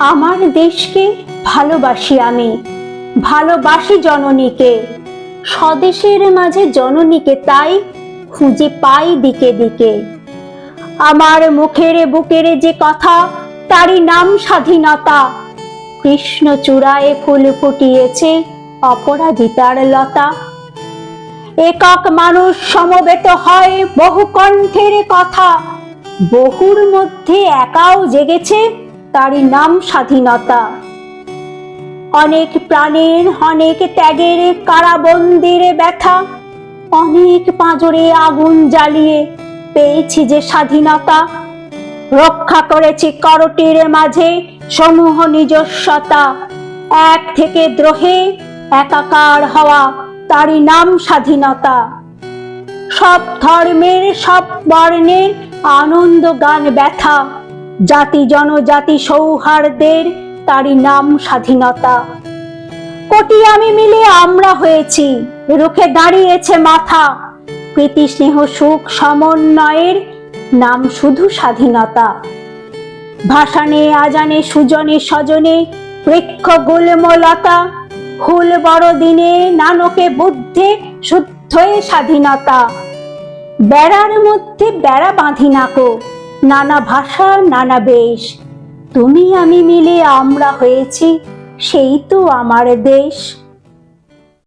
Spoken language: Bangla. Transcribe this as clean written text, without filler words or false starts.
আমার দেশকে ভালোবাসি আমি, ভালোবাসি জননীকে। স্বদেশের মাঝে জননীকে তাই খুঁজে পাই দিকে দিকে। আমার মুখের বুকের যে কথা, তারই নাম স্বাধীনতা। কৃষ্ণচূড়ায় ফুল ফুটিয়েছে অপরাজিতার লতা। একক মানুষ সমবেত হয় বহু কণ্ঠের কথা, বহুর মধ্যে একাও জেগেছে তারই নাম স্বাধীনতা। অনেক প্রাণের অনেক ত্যাগের কারাবন্দির ব্যথা, অনেক পাঁজরে আগুন জ্বালিয়ে পেয়েছি যে স্বাধীনতা। রক্ষা করেছি করটির মাঝে সমূহ নিজস্বতা, এক থেকে দ্রোহে একাকার হওয়া তারই নাম স্বাধীনতা। সব ধর্মের সব বর্ণের আনন্দ গান ব্যথা, জাতি জনজাতি সৌহার্দ্যের তারই নাম স্বাধীনতা। কোটি আমি মিলে আমরা হয়েছি, রুখে দাঁড়িয়েছে মাথা। প্রীতি স্নেহ সুখ সমন্বয়ের নাম শুধু স্বাধীনতা। ভাষানে আজানে সুজনে স্বজনে বৃক্ষ গুল্মলতা, ফুল বড়দিনে নানকে বুদ্ধে শুদ্ধই স্বাধীনতা। বেড়ার মধ্যে বেড়া বাঁধি নাকো, নানা ভাষা নানা বেশ। তুমি আমি মিলে আমরা হয়েছি, সেই তো আমার দেশ।